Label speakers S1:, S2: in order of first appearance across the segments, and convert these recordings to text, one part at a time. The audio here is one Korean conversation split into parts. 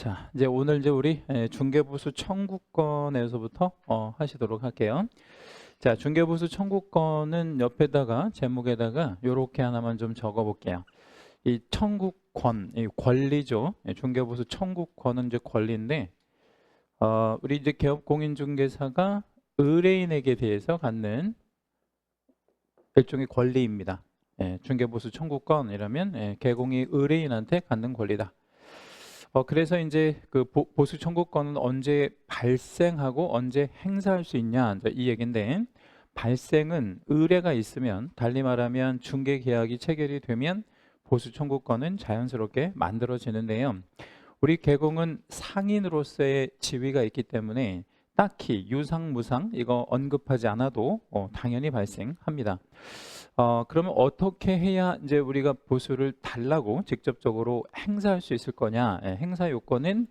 S1: 자, 이제 오늘 이제 우리 중개보수 청구권에서부터 하시도록 할게요. 자, 중개보수 청구권은 옆에다가 제목에다가 요렇게 하나만 좀 적어 볼게요. 이 청구권, 이 권리죠. 중개보수 청구권은 이제 권리인데 우리 이제 개업공인중개사가 의뢰인에게 대해서 갖는 일종의 권리입니다. 중개보수 청구권이라면 개공이 의뢰인한테 갖는 권리다. 그래서 이제 그 보수 청구권은 언제 발생하고 언제 행사할 수 있냐 이제 이 얘기인데, 발생은 의뢰가 있으면, 달리 말하면 중개 계약이 체결이 되면 보수 청구권은 자연스럽게 만들어지는데요. 우리 개공은 상인으로서의 지위가 있기 때문에 딱히 유상 무상 이거 언급하지 않아도 당연히 발생합니다. 그러면 어떻게 해야 이제 우리가 보수를 달라고 직접적으로 행사할 수 있을 거냐? 행사 요건은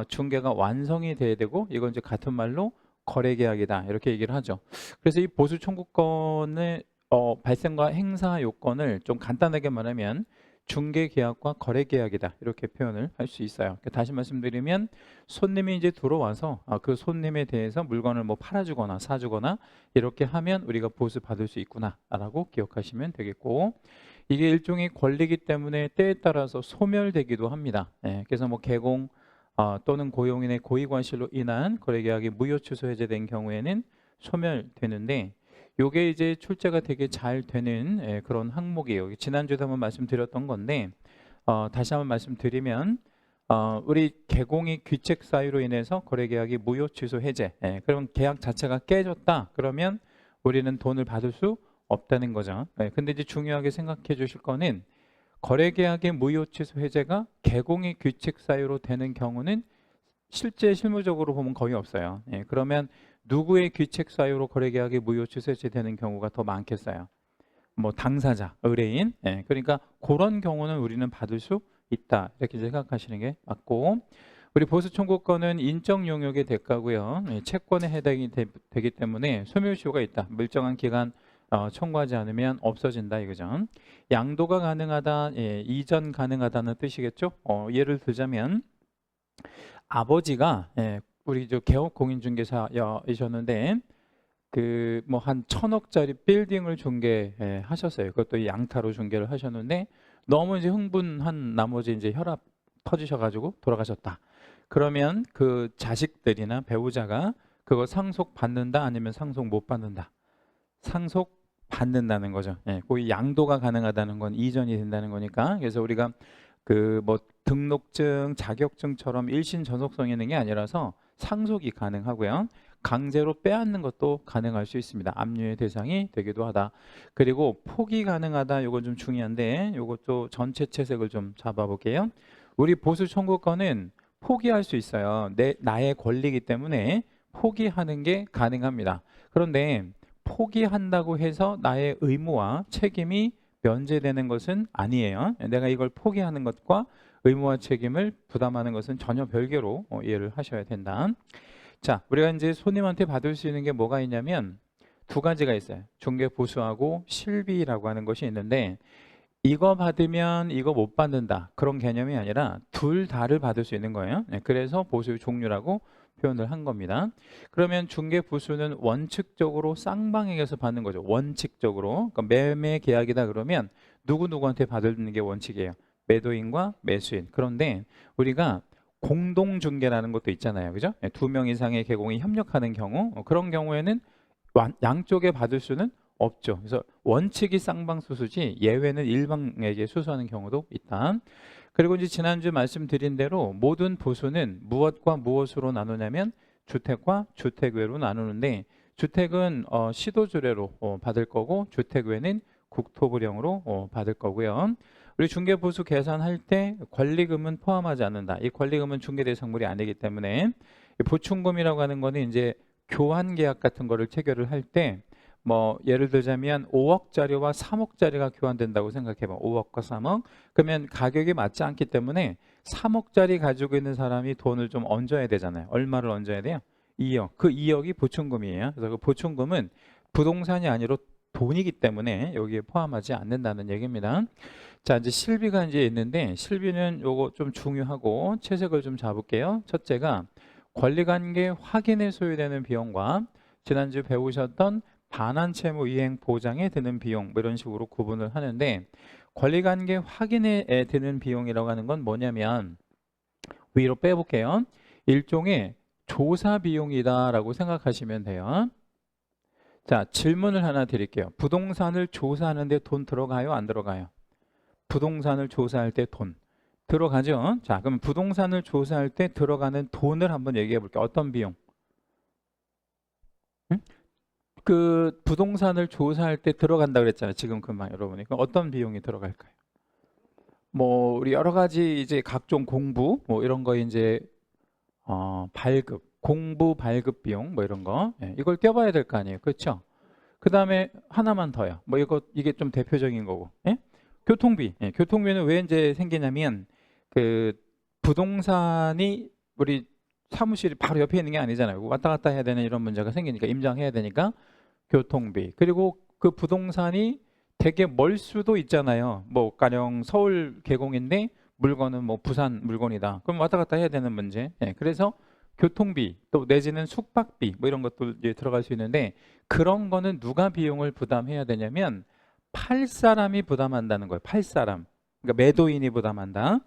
S1: 중개가 완성이 돼야 되고, 이건 이제 같은 말로 거래계약이다 이렇게 얘기를 하죠. 그래서 이 보수 청구권의 발생과 행사 요건을 좀 간단하게 말하면 중개계약과 거래계약이다 이렇게 표현을 할 수 있어요. 다시 말씀드리면, 손님이 이제 들어와서 그 손님에 대해서 물건을 뭐 팔아주거나 사주거나 이렇게 하면 우리가 보수 받을 수 있구나 라고 기억하시면 되겠고, 이게 일종의 권리이기 때문에 때에 따라서 소멸되기도 합니다. 그래서 뭐 개공 또는 고용인의 고의과실로 인한 거래계약이 무효 취소 해제된 경우에는 소멸되는데, 요게 이제 출제가 되게 잘 되는 그런 항목이에요. 지난주에도 한번 말씀드렸던 건데 다시 한번 말씀드리면, 우리 개공이 귀책 사유로 인해서 거래계약이 무효 취소 해제, 그럼 계약 자체가 깨졌다 그러면 우리는 돈을 받을 수 없다는 거죠. 근데 이제 중요하게 생각해 주실 거는, 거래계약의 무효 취소 해제가 개공이 귀책 사유로 되는 경우는 실제 실무적으로 보면 거의 없어요. 그러면 누구의 귀책 사유로 거래계약이 무효 취소 해제되는 경우가 더 많겠어요? 뭐 당사자, 의뢰인. 그러니까 그런 경우는 우리는 받을 수 있다 이렇게 생각하시는 게 맞고, 우리 보수 청구권은 인적 용역의 대가고요. 채권에 해당이 되기 때문에 소멸시효가 있다. 일정한 기간 청구하지 않으면 없어진다 이거죠. 양도가 가능하다, 이전 가능하다는 뜻이겠죠. 예를 들자면, 아버지가 우리 저 개업 공인중개사이셨는데 그 뭐 한 1,000억짜리 빌딩을 중개하셨어요. 그것도 양타로 중개를 하셨는데 너무 이제 흥분한 나머지 이제 혈압 터지셔가지고 돌아가셨다. 그러면 그 자식들이나 배우자가 그거 상속 받는다 아니면 상속 못 받는다? 상속 받는다는 거죠. 거기 양도가 가능하다는 건 이전이 된다는 거니까. 그래서 우리가 그 뭐 등록증, 자격증처럼 일신 전속성이 있는 게 아니라서 상속이 가능하고요. 강제로 빼앗는 것도 가능할 수 있습니다. 압류의 대상이 되기도 하다. 그리고 포기 가능하다. 이건 좀 중요한데, 이것도 전체 채색을 좀 잡아볼게요. 우리 보수 청구권은 포기할 수 있어요. 나의 권리이기 때문에 포기하는 게 가능합니다. 그런데 포기한다고 해서 나의 의무와 책임이 면제되는 것은 아니에요. 내가 이걸 포기하는 것과 의무와 책임을 부담하는 것은 전혀 별개로 이해를 하셔야 된다. 자, 우리가 이제 손님한테 받을 수 있는 게 뭐가 있냐면 두 가지가 있어요. 중개 보수하고 실비라고 하는 것이 있는데, 이거 받으면 이거 못 받는다 그런 개념이 아니라 둘 다를 받을 수 있는 거예요. 그래서 보수의 종류라고 표현을 한 겁니다. 그러면 중개 보수는 원칙적으로 쌍방에게서 받는 거죠. 원칙적으로. 그러니까 매매 계약이다 그러면 누구누구한테 받는 게 원칙이에요. 매도인과 매수인. 그런데 우리가 공동 중개라는 것도 있잖아요. 그죠? 두 명 이상의 개공이 협력하는 경우, 그런 경우에는 양쪽에 받을 수는 없죠. 그래서 원칙이 쌍방수수지 예외는 일방에게 수수하는 경우도 있다. 그리고 이제 지난주 말씀드린 대로 모든 보수는 무엇과 무엇으로 나누냐면 주택과 주택외로 나누는데, 주택은 시도주례로 받을 거고, 주택외는 국토부령으로 받을 거고요. 우리 중개보수 계산할 때 권리금은 포함하지 않는다. 이 권리금은 중개대상물이 아니기 때문에, 보충금이라고 하는 거는 이제 교환 계약 같은 거를 체결을 할 때, 뭐 예를 들자면 5억짜리와 3억짜리가 교환된다고 생각해봐. 5억과 3억. 그러면 가격이 맞지 않기 때문에 3억짜리 가지고 있는 사람이 돈을 좀 얹어야 되잖아요. 얼마를 얹어야 돼요? 2억. 그 2억이 보충금이에요. 그래서 그 보충금은 부동산이 아니라 돈이기 때문에 여기에 포함하지 않는다는 얘기입니다. 자, 이제 실비가 이제 있는데 실비는 요거 좀 중요하고 채색을 좀 잡을게요. 첫째가 권리관계 확인에 소요되는 비용과 지난주 배우셨던 반환채무 이행 보장에 드는 비용 뭐 이런 식으로 구분을 하는데 권리관계 확인에 드는 비용이라고 하는 건 뭐냐면 위로 빼볼게요. 일종의 조사 비용이다라고 생각하시면 돼요. 자, 질문을 하나 드릴게요. 부동산을 조사하는데 돈 들어가요? 안 들어가요? 부동산을 조사할 때 돈 들어가죠? 자, 그럼 부동산을 조사할 때 들어가는 돈을 한번 얘기해 볼게요. 어떤 비용? 응? 그 부동산을 조사할 때 들어간다 그랬잖아요. 지금 금방 여러분이. 그럼 어떤 비용이 들어갈까요? 뭐 우리 여러 가지 이제 각종 공부 뭐 이런 거 이제 발급, 공부 발급 비용 뭐 이런 거 이걸 떼봐야 될 거 아니에요. 그렇죠? 그 다음에 하나만 더요. 뭐 이게 좀 대표적인 거고. 예? 교통비. 교통비는 왜 이제 생기냐면 그 부동산이 우리 사무실이 바로 옆에 있는 게 아니잖아요. 왔다 갔다 해야 되는 이런 문제가 생기니까 임장해야 되니까 교통비. 그리고 그 부동산이 되게 멀 수도 있잖아요. 뭐 가령 서울 계공인데 물건은 뭐 부산 물건이다. 그럼 왔다 갔다 해야 되는 문제. 그래서 교통비 또 내지는 숙박비 뭐 이런 것도 이제 들어갈 수 있는데 그런 거는 누가 비용을 부담해야 되냐면 팔 사람이 부담한다는 거예요. 팔 사람. 그러니까 매도인이 부담한다.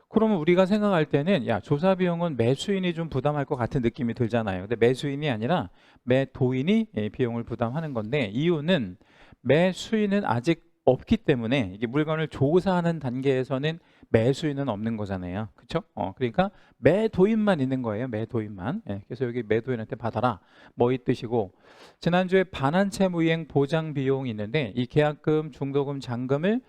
S1: 그러면 우리가 생각할 때는 야, 조사 비용은 매수인이 좀 부담할 것 같은 느낌이 들잖아요. 근데 매수인이 아니라 매도인이 비용을 부담하는 건데 이유는 매수인은 아직 없기 때문에 이게 물건을 조사하는 단계에서는 매수인은 없는 거잖아요. 그렇죠? 그러니까 매도인만 있는 거예요. 매도인만. 그래서 여기 매도인한테 받아라. 뭐 이 뜻이고 지난주에 반환채무이행 보장 비용이 있는데 이 계약금, 중도금, 잔금을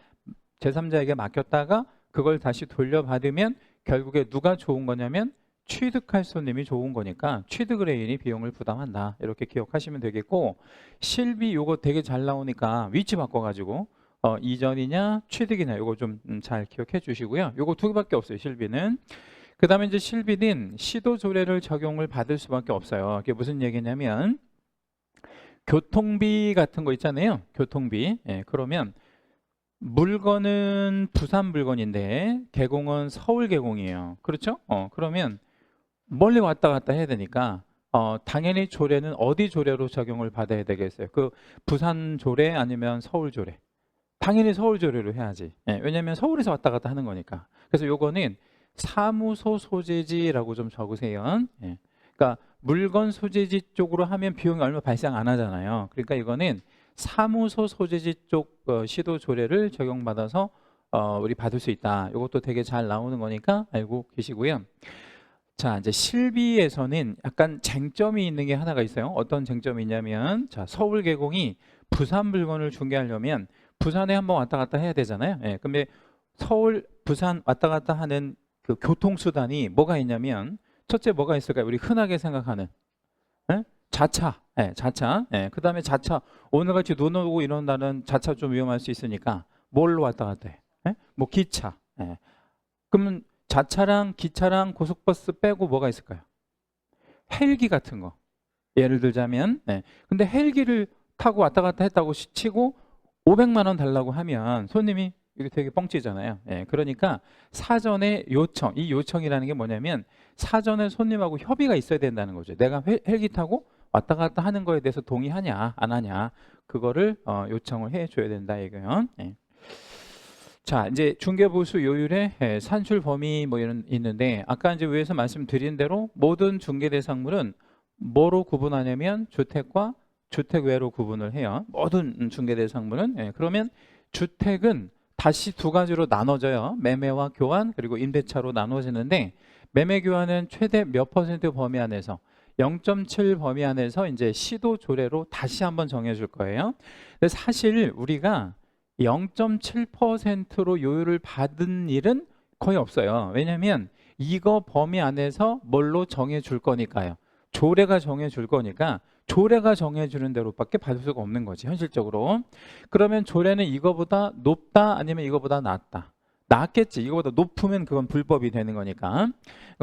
S1: 제3자에게 맡겼다가 그걸 다시 돌려받으면 결국에 누가 좋은 거냐면 취득할 손님이 좋은 거니까 취득 의뢰인이 비용을 부담한다. 이렇게 기억하시면 되겠고 실비 요거 되게 잘 나오니까 위치 바꿔가지고 이전이냐 취득이냐 요거 좀 잘 기억해 주시고요. 요거 두 개밖에 없어요. 실비는. 그 다음에 이제 실비는 시도조례를 적용을 받을 수밖에 없어요. 그게 무슨 얘기냐면 교통비 같은 거 있잖아요. 교통비. 그러면 물건은 부산 물건인데 개공은 서울 개공이에요. 그렇죠? 그러면 멀리 왔다 갔다 해야 되니까 당연히 조례는 어디 조례로 적용을 받아야 되겠어요? 그 부산 조례 아니면 서울 조례? 당연히 서울 조례로 해야지. 왜냐하면 서울에서 왔다 갔다 하는 거니까. 그래서 요거는 사무소 소재지라고 좀 적으세요. 그러니까 물건 소재지 쪽으로 하면 비용이 얼마 발생 안 하잖아요. 그러니까 이거는 사무소 소재지 쪽 시도 조례를 적용받아서 우리 받을 수 있다. 이것도 되게 잘 나오는 거니까 알고 계시고요. 자, 이제 실비에서는 약간 쟁점이 있는 게 하나가 있어요. 어떤 쟁점이 있냐면 자, 서울 계공이 부산 물건을 중개하려면 부산에 한번 왔다 갔다 해야 되잖아요. 근데 서울, 부산 왔다 갔다 하는 그 교통수단이 뭐가 있냐면 첫째 뭐가 있을까요? 우리 흔하게 생각하는 자차, 자차. 그 다음에 자차. 오늘같이 눈 오고 이런 날은 자차 좀 위험할 수 있으니까 뭘로 왔다 갔다 해? 뭐 기차. 그러면 자차랑 기차랑 고속버스 빼고 뭐가 있을까요? 헬기 같은 거. 예를 들자면, 근데 헬기를 타고 왔다 갔다 했다고 치고 500만 원 달라고 하면 손님이 이게 되게 뻥치잖아요. 그러니까 사전에 요청, 이 요청이라는 게 뭐냐면 사전에 손님하고 협의가 있어야 된다는 거죠. 내가 헬기 타고 왔다 갔다 하는 거에 대해서 동의하냐 안 하냐 그거를 요청을 해줘야 된다 이거요. 자, 이제 중개보수 요율의 산출 범위 뭐 이런 있는데 아까 이제 위에서 말씀드린 대로 모든 중개 대상물은 뭐로 구분하냐면 주택과 주택 외로 구분을 해요. 모든 중개 대상물은. 그러면 주택은 다시 두 가지로 나눠져요. 매매와 교환 그리고 임대차로 나눠지는데 매매 교환은 최대 몇 퍼센트 범위 안에서 0.7 범위 안에서 이제 시도 조례로 다시 한번 정해 줄 거예요. 근데 사실 우리가 0.7%로 요율을 받은 일은 거의 없어요. 왜냐하면 이거 범위 안에서 뭘로 정해 줄 거니까요. 조례가 정해 줄 거니까 조례가 정해 주는 대로밖에 받을 수가 없는 거지 현실적으로. 그러면 조례는 이거보다 높다 아니면 이거보다 낮다? 낮겠지. 이거보다 높으면 그건 불법이 되는 거니까.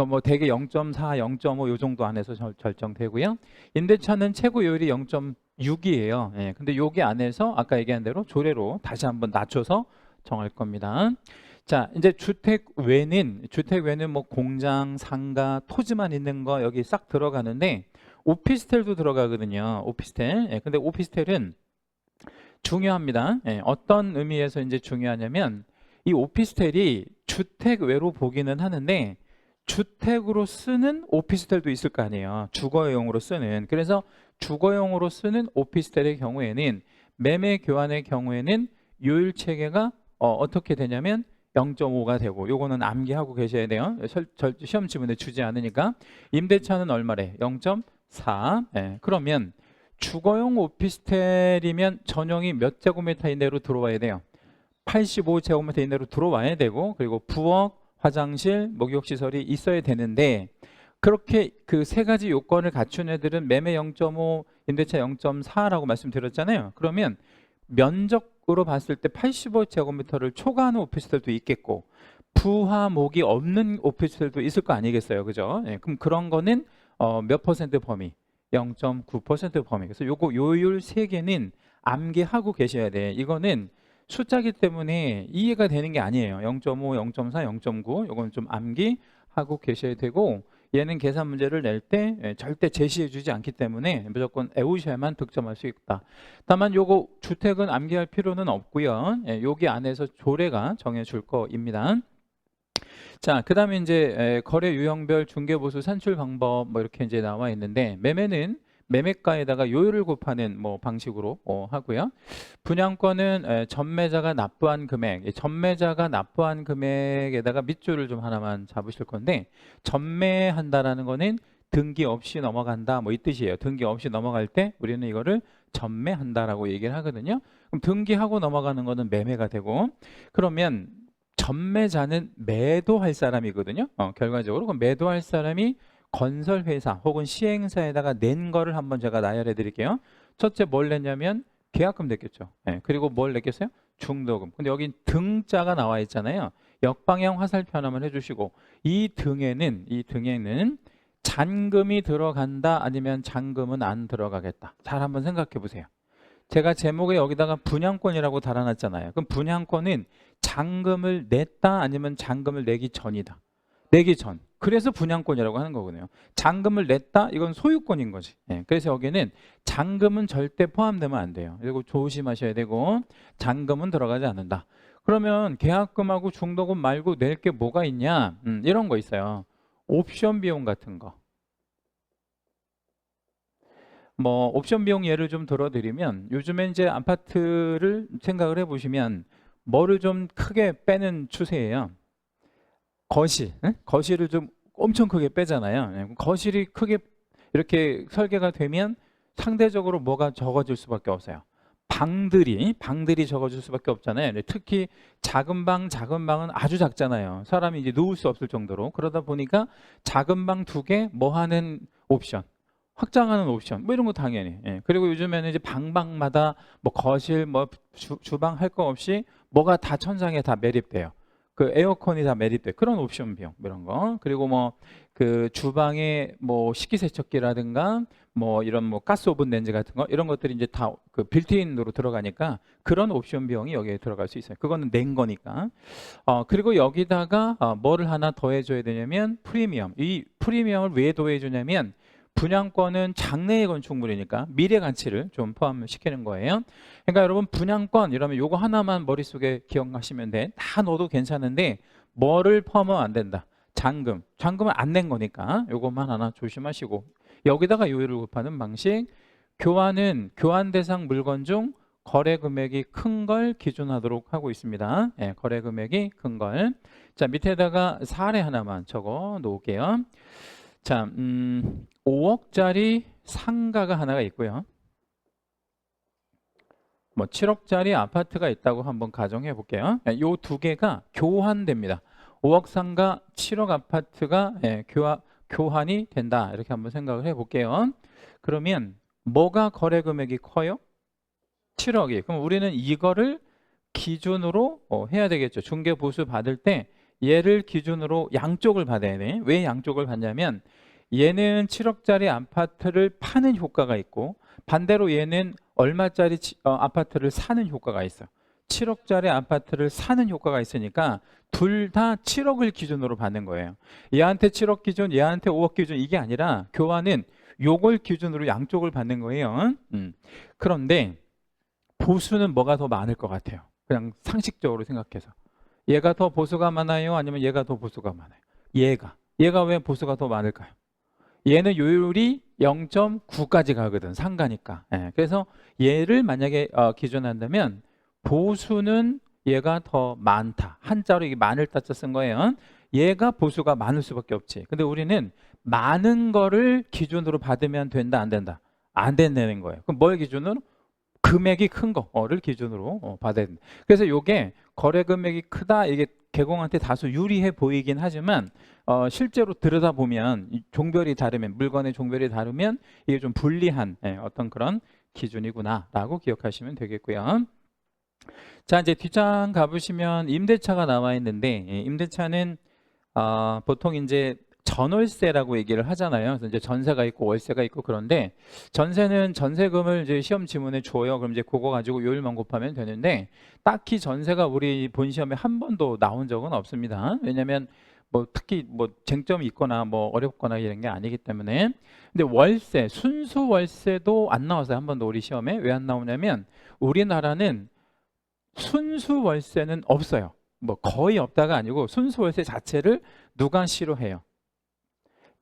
S1: 뭐 대개 0.4, 0.5 요 정도 안에서 결정되고요. 임대차는 최고 요율이 0.6이에요. 근데 여기 안에서 아까 얘기한 대로 조례로 다시 한번 낮춰서 정할 겁니다. 자, 이제 주택 외는 뭐 공장, 상가, 토지만 있는 거 여기 싹 들어가는데 오피스텔도 들어가거든요. 오피스텔. 예, 근데 오피스텔은 중요합니다. 예, 어떤 의미에서 이제 중요하냐면 이 오피스텔이 주택 외로 보기는 하는데 주택으로 쓰는 오피스텔도 있을 거 아니에요. 주거용으로 쓰는. 그래서 주거용으로 쓰는 오피스텔의 경우에는 매매 교환의 경우에는 요율 체계가 어떻게 되냐면 0.5가 되고, 요거는 암기하고 계셔야 돼요. 시험 지문에 주지 않으니까. 임대차는 얼마래? 0.4. 예, 그러면 주거용 오피스텔이면 전용이 몇 제곱미터 이내로 들어와야 돼요? 85제곱미터 이내로 들어와야 되고, 그리고 부엌, 화장실, 목욕시설이 있어야 되는데, 그렇게 그 세 가지 요건을 갖춘 애들은 매매 0.5, 임대차 0.4라고 말씀드렸잖아요. 그러면 면적으로 봤을 때 85제곱미터를 초과하는 오피스텔도 있겠고 부하목이 없는 오피스텔도 있을 거 아니겠어요, 그죠? 예, 그럼 그런 거는 몇 퍼센트 범위? 0.9% 범위. 그래서 요거 요율 3개는 암기하고 계셔야 돼. 이거는 숫자기 때문에 이해가 되는 게 아니에요. 0.5, 0.4, 0.9 요건 좀 암기하고 계셔야 되고, 얘는 계산 문제를 낼 때 절대 제시해 주지 않기 때문에 무조건 외우셔야만 득점할 수 있다. 다만 요거 주택은 암기할 필요는 없고요. 여기 안에서 조례가 정해줄 거입니다. 자, 그 다음에 이제 거래 유형별 중개보수 산출 방법 뭐 이렇게 이제 나와 있는데, 매매는 매매가에다가 요율을 곱하는 뭐 방식으로 하고요. 분양권은 전매자가 납부한 금액, 전매자가 납부한 금액에다가 밑줄을 좀 하나만 잡으실 건데, 전매한다라는 거는 등기 없이 넘어간다 뭐 이 뜻이에요. 등기 없이 넘어갈 때 우리는 이거를 전매한다라고 얘기를 하거든요. 그럼 등기하고 넘어가는 거는 매매가 되고, 그러면 전매자는 매도할 사람이거든요. 결과적으로 그럼 매도할 사람이 건설회사 혹은 시행사에다가 낸 거를 한번 제가 나열해 드릴게요. 첫째 뭘 냈냐면 계약금 냈겠죠. 네, 그리고 뭘 냈겠어요? 중도금. 근데 여기 등자가 나와 있잖아요. 역방향 화살표 하나만 해주시고, 이 등에는 잔금이 들어간다 아니면 잔금은 안 들어가겠다. 잘 한번 생각해 보세요. 제가 제목에 여기다가 분양권이라고 달아놨잖아요. 그럼 분양권은 잔금을 냈다 아니면 잔금을 내기 전이다. 내기 전. 그래서 분양권이라고 하는 거거든요. 잔금을 냈다? 이건 소유권인 거지. 그래서 여기는 잔금은 절대 포함되면 안 돼요. 그리고 조심하셔야 되고, 잔금은 들어가지 않는다. 그러면 계약금하고 중도금 말고 낼 게 뭐가 있냐? 이런 거 있어요. 옵션 비용 같은 거. 뭐 옵션 비용 예를 좀 들어드리면, 요즘에 이제 아파트를 생각을 해보시면 뭐를 좀 크게 빼는 추세예요. 거실을 좀 엄청 크게 빼잖아요. 거실이 크게 이렇게 설계가 되면 상대적으로 뭐가 적어질 수밖에 없어요. 방들이 적어질 수밖에 없잖아요. 특히 작은 방은 아주 작잖아요. 사람이 이제 누울 수 없을 정도로. 그러다 보니까 작은 방 2개 뭐 하는 옵션, 확장하는 옵션 뭐 이런 거 당연히. 그리고 요즘에는 이제 방마다 뭐 거실 뭐 주방 할 거 없이 뭐가 다 천장에 다 매립돼요. 그 에어컨이 다 매립돼. 그런 옵션 비용 이런 거. 그리고 뭐 그 주방에 뭐 식기세척기라든가 뭐 이런 뭐 가스 오븐 렌즈 같은 거 이런 것들이 이제 다 그 빌트인으로 들어가니까 그런 옵션 비용이 여기에 들어갈 수 있어요. 그거는 낸 거니까. 그리고 여기다가 뭐를 하나 더해 줘야 되냐면 프리미엄. 이 프리미엄을 왜 더해 주냐면 분양권은 장래의 건축물이니까 미래 가치를 좀 포함시키는 거예요. 그러니까 여러분 분양권 이러면 요거 하나만 머릿속에 기억하시면 돼. 다 넣어도 괜찮은데 뭐를 포함하면 안 된다. 잔금은 안 낸 거니까 요것만 하나 조심하시고, 여기다가 요율을 곱하는 방식. 교환은 교환 대상 물건 중 거래 금액이 큰 걸 기준하도록 하고 있습니다. 거래 금액이 큰 걸. 자, 밑에다가 사례 하나만 적어 놓을게요. 자, 5억짜리 상가가 하나가 있고요. 뭐 7억짜리 아파트가 있다고 한번 가정해 볼게요. 이 2개가 교환됩니다. 5억 상가, 7억 아파트가 교환이 된다. 이렇게 한번 생각을 해 볼게요. 그러면 뭐가 거래 금액이 커요? 7억이. 그럼 우리는 이거를 기준으로 해야 되겠죠. 중개 보수 받을 때 얘를 기준으로 양쪽을 받아야 돼. 왜 양쪽을 받냐면 얘는 7억짜리 아파트를 파는 효과가 있고 반대로 얘는 얼마짜리 아파트를 사는 효과가 있어요. 7억짜리 아파트를 사는 효과가 있으니까 둘 다 7억을 기준으로 받는 거예요. 얘한테 7억 기준, 얘한테 5억 기준 이게 아니라 교환은 요걸 기준으로 양쪽을 받는 거예요. 그런데 보수는 뭐가 더 많을 것 같아요? 그냥 상식적으로 생각해서. 얘가 더 보수가 많아요? 아니면 얘가 더 보수가 많아요? 얘가 왜 보수가 더 많을까요? 얘는 요율이 0.9까지 가거든, 상가니까. 예, 그래서 얘를 만약에 기준한다면 보수는 얘가 더 많다. 한자로 이게 많을 따져 쓴 거예요. 얘가 보수가 많을 수밖에 없지. 근데 우리는 많은 거를 기준으로 받으면 된다, 안 된다? 안 된다는 거예요. 그럼 뭘 기준으로? 금액이 큰 거를 기준으로 받아야 된다. 그래서 이게 거래 금액이 크다, 이게 개공한테 다소 유리해 보이긴 하지만 실제로 들여다보면 종별이 다르면, 물건의 종별이 다르면 이게 좀 불리한 어떤 그런 기준이구나라고 기억하시면 되겠고요. 자, 이제 뒷장 가보시면 임대차가 나와 있는데, 임대차는 보통 이제 전월세라고 얘기를 하잖아요. 그래서 이제 전세가 있고 월세가 있고, 그런데 전세는 전세금을 이제 시험 지문에 줘요. 그럼 이제 그거 가지고 요율만 곱하면 되는데, 딱히 전세가 우리 본 시험에 한 번도 나온 적은 없습니다. 왜냐하면 뭐 특히 뭐 쟁점이 있거나 뭐 어렵거나 이런 게 아니기 때문에. 근데 월세, 순수 월세도 안 나왔어요. 한 번도 우리 시험에. 왜 안 나오냐면 우리나라는 순수 월세는 없어요. 뭐 거의 없다가 아니고 순수 월세 자체를 누가 싫어해요?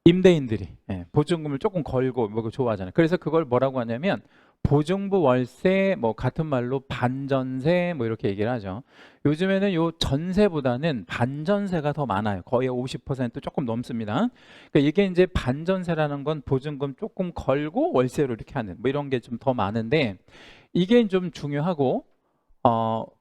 S1: 임대인들이. 보증금을 조금 걸고 뭐 좋아하잖아요. 그래서 그걸 뭐라고 하냐면 보증부 월세, 뭐 같은 말로 반전세 뭐 이렇게 얘기를 하죠. 요즘에는 요 전세보다는 반전세가 더 많아요. 거의 50% 조금 넘습니다. 그러니까 이게 이제 반전세라는 건 보증금 조금 걸고 월세로 이렇게 하는 뭐 이런 게 좀 더 많은데, 이게 좀 중요하고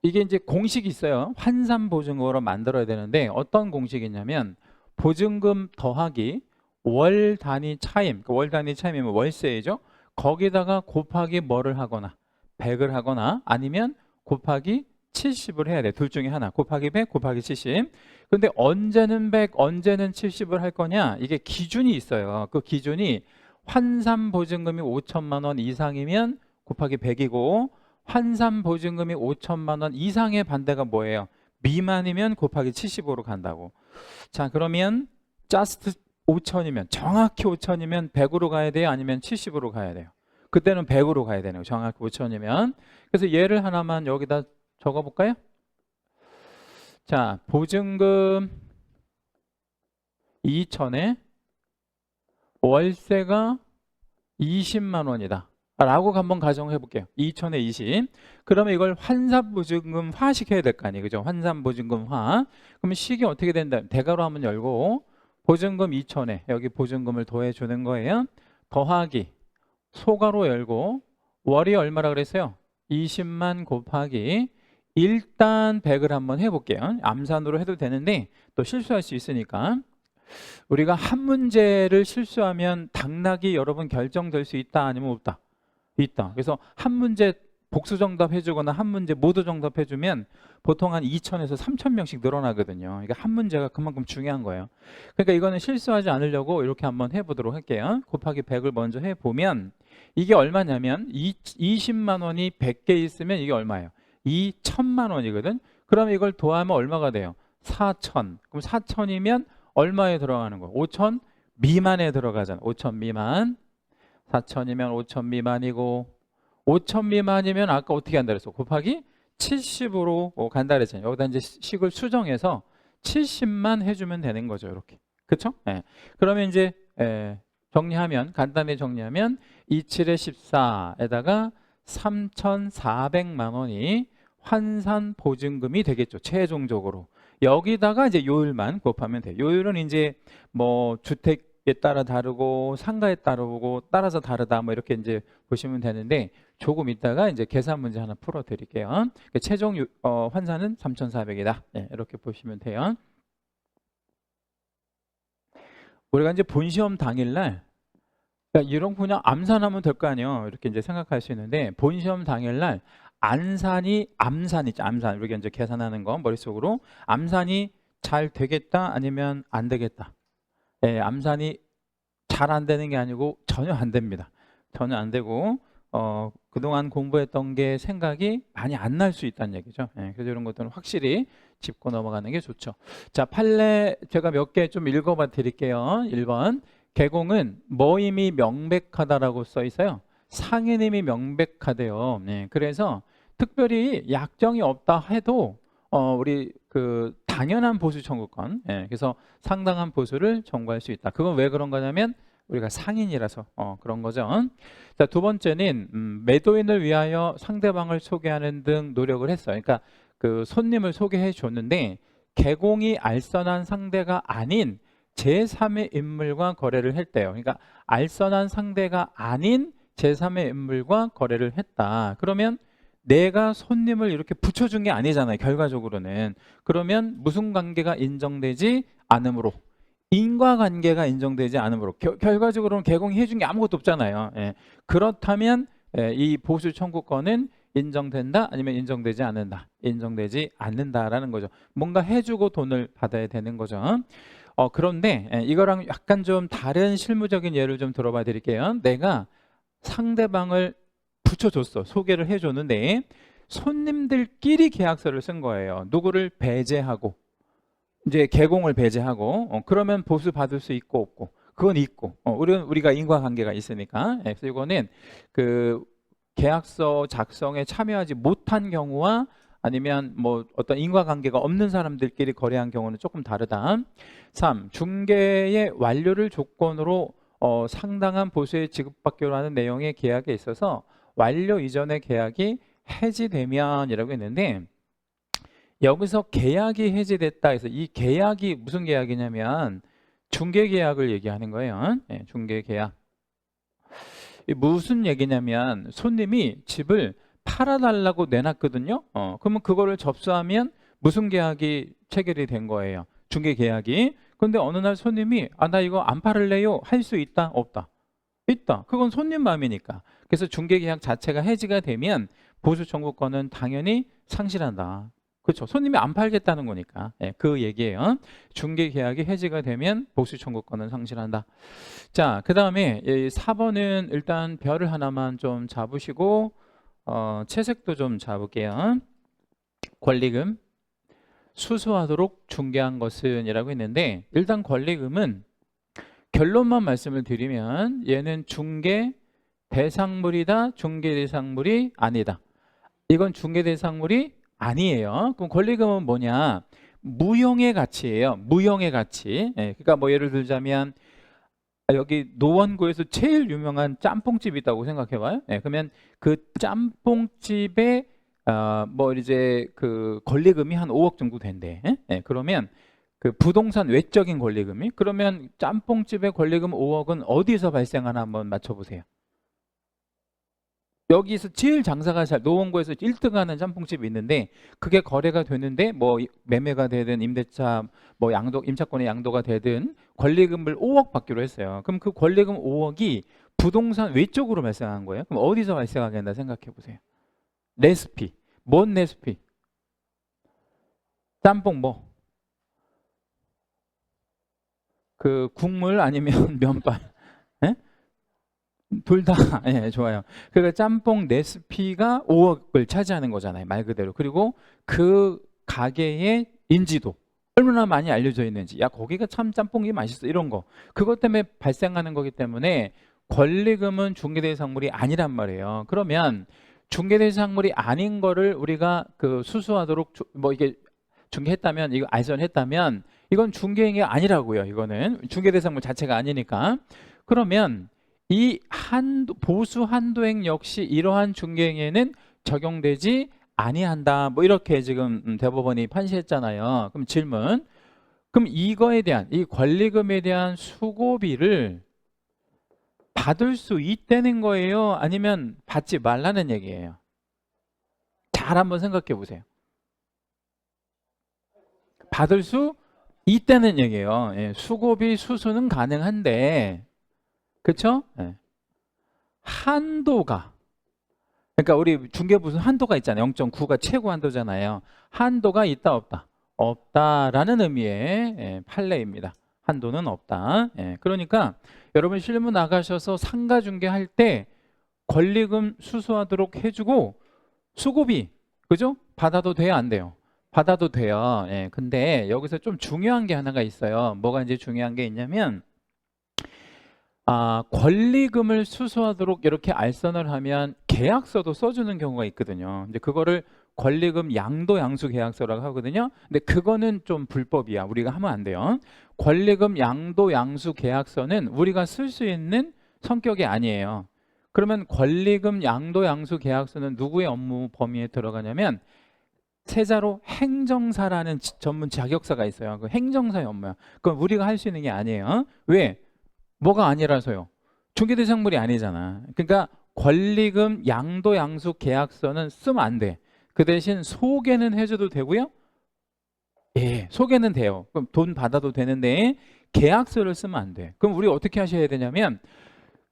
S1: 이게 이제 공식이 있어요. 환산 보증금으로 만들어야 되는데 어떤 공식이냐면 보증금 더하기 월 단위 차임, 그러니까 월 단위 차임이면 월세죠. 거기다가 곱하기 뭐를 하거나 100을 하거나 아니면 곱하기 70을 해야 돼. 둘 중에 하나. 곱하기 100, 곱하기 70. 근데 언제는 100, 언제는 70을 할 거냐? 이게 기준이 있어요. 그 기준이 환산 보증금이 5천만 원 이상이면 곱하기 100이고, 환산 보증금이 5천만 원 이상의 반대가 뭐예요? 미만이면 곱하기 75로 간다고. 자, 그러면 just 5천이면, 정확히 5천이면 100으로 가야 돼요? 아니면 70으로 가야 돼요? 그때는 100으로 가야 되네요. 정확히 5천이면. 그래서 얘를 하나만 여기다 적어볼까요? 자, 보증금 2천에 월세가 20만 원이다 라고 한번 가정해 볼게요. 2천에 20. 그러면 이걸 환산보증금화 시켜야 될 거 아니에요. 그죠? 환산보증금화. 그러면 식이 어떻게 된다? 대괄호 한번 열고 보증금 2천에 여기 보증금을 더해 주는 거예요. 더하기 소괄호 열고 월이 얼마라 그랬어요? 20만 곱하기 일단 100을 한번 해볼게요. 암산으로 해도 되는데 또 실수할 수 있으니까. 우리가 한 문제를 실수하면 당락이 여러분 결정될 수 있다, 아니면 없다? 있다. 그래서 한 문제 복수 정답 해주거나 한 문제 모두 정답 해주면 보통 한 2,000에서 3,000명씩 늘어나거든요. 그러니까 한 문제가 그만큼 중요한 거예요. 그러니까 이거는 실수하지 않으려고 이렇게 한번 해보도록 할게요. 곱하기 100을 먼저 해보면 이게 얼마냐면 20만 원이 100개 있으면 이게 얼마예요? 2천만 원이거든. 그럼 이걸 더하면 얼마가 돼요? 4천. 그럼 4천이면 얼마에 들어가는 거예요? 5천 미만에 들어가잖아. 5천 미만. 4천이면 5천 미만이고, 5천 미만이면 아까 어떻게 한다 그랬어? 곱하기 70으로 간다 그랬잖아요. 여기다 이제 식을 수정해서 70만 해주면 되는 거죠. 이렇게. 그쵸? 그러면 이제 정리하면, 간단히 정리하면 27에 14에다가 3,400만 원이 환산 보증금이 되겠죠. 최종적으로. 여기다가 이제 요율만 곱하면 돼요. 요율은 이제 뭐 주택에 따라 다르고 상가에 따르고 따라서 다르다 뭐 이렇게 이제 보시면 되는데, 조금 이따가 이제 계산 문제 하나 풀어 드릴게요. 최종 환산은 3,400이다. 이렇게 보시면 돼요. 우리가 이제 본시험 당일날, 그러니까 이런 거 그냥 암산하면 될 거 아니에요. 이렇게 이제 생각할 수 있는데, 본시험 당일날 암산 있죠. 암산. 우리가 이제 계산하는 거 머릿속으로. 암산이 잘 되겠다, 아니면 안 되겠다. 암산이 잘 안 되는 게 아니고 전혀 안 됩니다. 전혀 안 되고, 그동안 공부했던 게 생각이 많이 안 날 수 있다는 얘기죠. 예, 그래서 이런 것들은 확실히 짚고 넘어가는 게 좋죠. 자, 판례 제가 몇 개 좀 읽어봐 드릴게요. 1번. 개공은 뭐임이 명백하다라고 써 있어요. 상인임이 명백하대요. 네, 그래서 특별히 약정이 없다 해도 우리 그 당연한 보수 청구권, 예, 그래서 상당한 보수를 청구할 수 있다. 그건 왜 그런 거냐면 우리가 상인이라서 그런 거죠. 자, 두 번째는 매도인을 위하여 상대방을 소개하는 등 노력을 했어요. 그러니까 그 손님을 소개해 줬는데 개공이 알선한 상대가 아닌 제3의 인물과 거래를 했대요. 그러니까 알선한 상대가 아닌 제3의 인물과 거래를 했다. 그러면 내가 손님을 이렇게 붙여준 게 아니잖아요. 결과적으로는. 그러면 무슨 관계가 인정되지 않으므로, 인과관계가 인정되지 않으므로, 결과적으로는 개공이 해준 게 아무것도 없잖아요. 예. 그렇다면 이 보수 청구권은 인정된다 아니면 인정되지 않는다. 인정되지 않는다라는 거죠. 뭔가 해주고 돈을 받아야 되는 거죠. 그런데 이거랑 약간 좀 다른 실무적인 예를 좀 들어봐 드릴게요. 내가 상대방을 붙여줬어. 소개를 해줬는데 손님들끼리 계약서를 쓴 거예요. 누구를 배제하고 이제 개공을 배제하고 그러면 보수 받을 수 있고 없고 그건 있고 우리가 인과관계가 있으니까. 그래서 이거는 그 계약서 작성에 참여하지 못한 경우와 아니면 뭐 어떤 인과관계가 없는 사람들끼리 거래한 경우는 조금 다르다. 3. 중개의 완료를 조건으로 상당한 보수에 지급받기로 하는 내용의 계약에 있어서 완료 이전의 계약이 해지되면이라고 했는데 여기서 계약이 해지됐다 해서 이 계약이 무슨 계약이냐면 중개계약을 얘기하는 거예요. 네, 중개계약. 무슨 얘기냐면 손님이 집을 팔아달라고 내놨거든요. 그러면 그거를 접수하면 무슨 계약이 체결이 된 거예요? 중개계약이. 근데 어느 날 손님이 나 이거 안 팔을래요? 할 수 있다? 없다? 있다. 그건 손님 마음이니까. 그래서 중개계약 자체가 해지가 되면 보수 청구권은 당연히 상실한다. 그렇죠. 손님이 안 팔겠다는 거니까. 네, 그 얘기예요. 중개계약이 해지가 되면 보수 청구권은 상실한다. 자, 그 다음에 4번은 일단 별을 하나만 좀 잡으시고 채색도 좀 잡을게요. 권리금 수수하도록 중개한 것은 이라고 했는데 일단 권리금은 결론만 말씀을 드리면 얘는 중개 대상물이다, 중개 대상물이 아니다. 이건 중개 대상물이 아니에요. 그럼 권리금은 뭐냐? 무형의 가치예요. 무형의 가치. 그러니까 뭐 예를 들자면 여기 노원구에서 제일 유명한 짬뽕집이 있다고 생각해봐요. 그러면 그 짬뽕집에 뭐 이제 그 권리금이 한 5억 정도 된대. 그러면 그 부동산 외적인 권리금이 그러면 짬뽕집의 권리금 5억은 어디서 발생하나 한번 맞춰보세요. 여기서 제일 장사가 잘 노원구에서 1등하는 짬뽕집이 있는데 그게 거래가 되는데 뭐 매매가 되든 임대차 뭐 임차권의 양도가 되든 권리금을 5억 받기로 했어요. 그럼 그 권리금 5억이 부동산 외적으로 발생한 거예요. 그럼 어디서 발생하게 된다 생각해 보세요. 레시피. 뭔 레시피? 짬뽕 뭐? 그 국물 아니면 면발? 예? 둘 다, 예, 좋아요. 그러니까 짬뽕 레시피가 5억을 차지하는 거잖아요. 말 그대로. 그리고 그 가게의 인지도. 얼마나 많이 알려져 있는지. 야, 거기가 참 짬뽕이 맛있어. 이런 거. 그것 때문에 발생하는 거기 때문에 권리금은 중개대상물이 아니란 말이에요. 그러면 중개대상물이 아닌 거를 우리가 그 수수하도록 뭐 이게 중개했다면, 이거 알선했다면 이건 중개행위 아니라고요. 이거는 중개대상물 자체가 아니니까. 그러면 이 보수 한도액 역시 이러한 중개행위에는 적용되지 아니한다. 뭐 이렇게 지금 대법원이 판시했잖아요. 그럼 질문. 그럼 이거에 대한 이 권리금에 대한 수고비를 받을 수 있다는 거예요? 아니면 받지 말라는 얘기예요? 잘 한번 생각해 보세요. 받을 수 있다는 얘기예요. 예, 수고비 수수는 가능한데 그렇죠? 네. 한도가 그러니까 우리 중개부는 한도가 있잖아요. 0.9가 최고 한도잖아요. 한도가 있다 없다? 없다라는 의미의 판례입니다. 한도는 없다. 그러니까 여러분 실무 나가셔서 상가 중개할 때 권리금 수수하도록 해주고 수고비, 그죠? 받아도 돼요, 안 돼요? 받아도 돼요. 예, 근데 여기서 좀 중요한 게 하나가 있어요. 뭐가 이제 중요한 게 있냐면, 권리금을 수수하도록 이렇게 알선을 하면 계약서도 써주는 경우가 있거든요. 이제 그거를 권리금 양도 양수 계약서라고 하거든요. 근데 그거는 좀 불법이야. 우리가 하면 안 돼요. 권리금 양도 양수 계약서는 우리가 쓸 수 있는 성격이 아니에요. 그러면 권리금 양도 양수 계약서는 누구의 업무 범위에 들어가냐면 세자로 행정사라는 전문 자격사가 있어요. 그 행정사의 업무야. 그건 우리가 할 수 있는 게 아니에요. 왜? 뭐가 아니라서요. 중개대상물이 아니잖아. 그러니까 권리금 양도 양수 계약서는 쓰면 안 돼. 그 대신 소개는 해줘도 되고요. 예, 소개는 돼요. 그럼 돈 받아도 되는데 계약서를 쓰면 안 돼. 그럼 우리 어떻게 하셔야 되냐면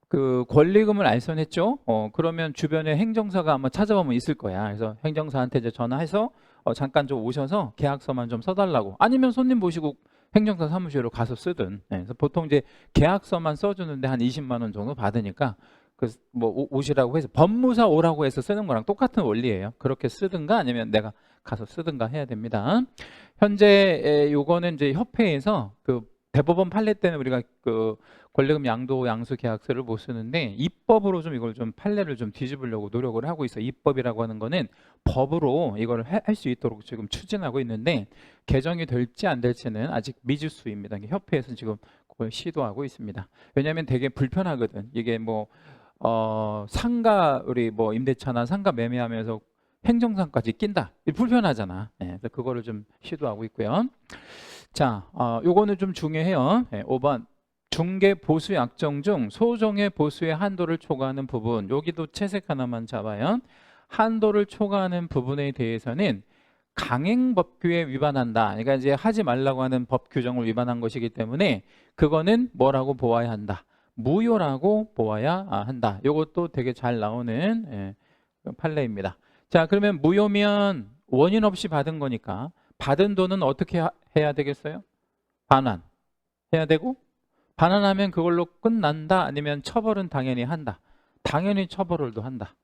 S1: 그 권리금을 알선했죠. 그러면 주변에 행정사가 아마 찾아보면 있을 거야. 그래서 행정사한테 이제 전화해서 잠깐 좀 오셔서 계약서만 좀 써달라고. 아니면 손님 모시고 행정사 사무실로 가서 쓰든. 네, 그래서 보통 이제 계약서만 써주는데 한 20만 원 정도 받으니까 그 뭐 오시라고 해서 법무사 오라고 해서 쓰는 거랑 똑같은 원리예요. 그렇게 쓰든가 아니면 내가 가서 쓰든가 해야 됩니다. 현재 요거는 이제 협회에서 그 대법원 판례 때는 우리가 그 권리금 양도 양수 계약서를 못 쓰는데 입법으로 좀 이걸 좀 판례를 좀 뒤집으려고 노력을 하고 있어요. 입법이라고 하는 거는 법으로 이걸 할 수 있도록 지금 추진하고 있는데 개정이 될지 안 될지는 아직 미지수입니다. 협회에서 지금 그걸 시도하고 있습니다. 왜냐하면 되게 불편하거든. 이게 뭐 상가 우리 뭐 임대차나 상가 매매하면서 행정상까지 낀다. 불편하잖아. 네, 그래서 그거를 좀 시도하고 있고요. 자, 요거는 좀 중요해요. 네, 5번. 중개 보수 약정 중 소정의 보수의 한도를 초과하는 부분. 여기도 채색 하나만 잡아요. 한도를 초과하는 부분에 대해서는 강행법규에 위반한다. 그러니까 이제 하지 말라고 하는 법 규정을 위반한 것이기 때문에 그거는 뭐라고 보아야 한다. 무효라고 보아야 한다. 이것도 되게 잘 나오는 판례입니다. 자, 그러면 무효면 원인 없이 받은 거니까 받은 돈은 어떻게 해야 되겠어요? 반환 해야 되고, 반환하면 그걸로 끝난다 아니면 처벌은 당연히 한다. 당연히 처벌을도 한다.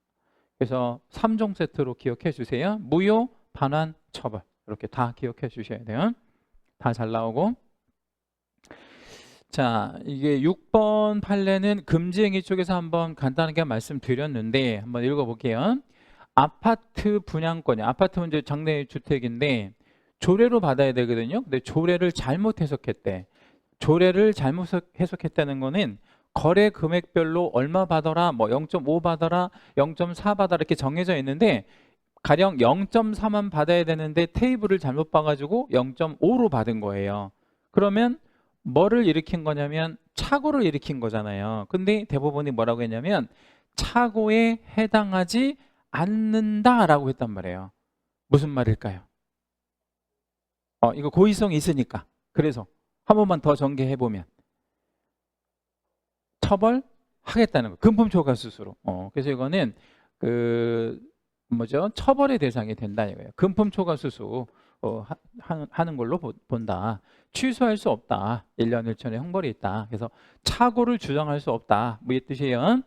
S1: 그래서 3종 세트로 기억해 주세요. 무효, 반환, 처벌. 이렇게 다 기억해 주셔야 돼요. 다 잘 나오고. 자, 이게 6번 판례는 금지행위 쪽에서 한번 간단하게 말씀드렸는데 한번 읽어볼게요. 아파트 분양권이, 아파트는 이제 장내 주택인데 조례로 받아야 되거든요. 근데 조례를 잘못 해석했대. 조례를 잘못 해석했다는 거는 거래 금액별로 얼마 받아라, 뭐 0.5 받아라, 0.4 받아라 이렇게 정해져 있는데 가령 0.4만 받아야 되는데 테이블을 잘못 봐가지고 0.5로 받은 거예요. 그러면 뭐를 일으킨 거냐면 착오를 일으킨 거잖아요. 근데 대법원이 뭐라고 했냐면 착오에 해당하지 않는다라고 했단 말이에요. 무슨 말일까요? 이거 고의성이 있으니까. 그래서 한 번만 더 전개해보면 처벌하겠다는 거. 금품초과 수수로. 그래서 이거는 처벌의 대상이 된다 이거예요. 금품초과 수수 하는 걸로 본다. 취소할 수 없다. 1년 1천의 형벌이 있다. 그래서 착오를 주장할 수 없다. 뭐 이 뜻이에요.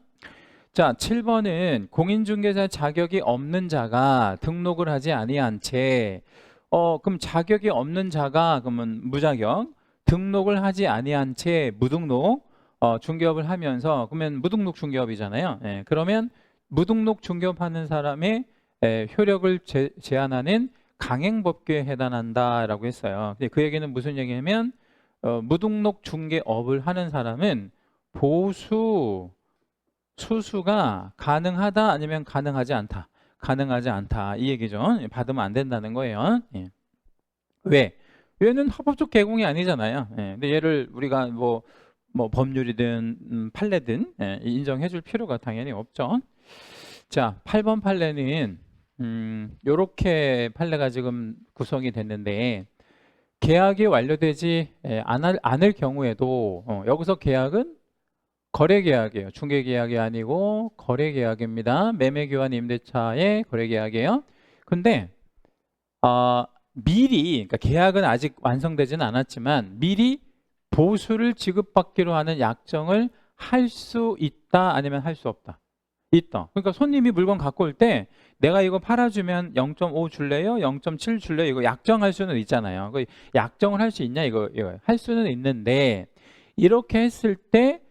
S1: 자, 7번은 공인중개사 자격이 없는 자가 등록을 하지 아니한 채 그럼 자격이 없는 자가 그러면 무자격 등록을 하지 아니한 채 무등록 중개업을 하면서 그러면 무등록 중개업이잖아요. 예, 그러면 무등록 중개업하는 사람의 효력을 제한하는 강행법규에 해당한다라고 했어요. 근데 그 얘기는 무슨 얘기냐면 무등록 중개업을 하는 사람은 보수 수수가 가능하다 아니면 가능하지 않다. 가능하지 않다 이 얘기죠. 받으면 안 된다는 거예요. 예. 왜? 얘는 합법적 개공이 아니잖아요. 예. 근데 얘를 우리가 뭐 법률이든 판례든 인정해 줄 필요가 당연히 없죠. 자, 8번 판례는 요렇게 판례가 지금 구성이 됐는데 계약이 완료되지 않을 경우에도 여기서 계약은 거래계약이에요. 중개계약이 아니고 거래계약입니다. 매매교환 임대차의 거래계약이에요. 근데 미리, 그러니까 계약은 아직 완성되지는 않았지만 미리 보수를 지급받기로 하는 약정을 할 수 있다 아니면 할 수 없다. 있다. 그러니까 손님이 물건 갖고 올 때 내가 이거 팔아주면 0.5 줄래요? 0.7 줄래요? 이거 약정할 수는 있잖아요. 그 약정을 할 수 있냐? 이거 할 수는 있는데 이렇게 했을 때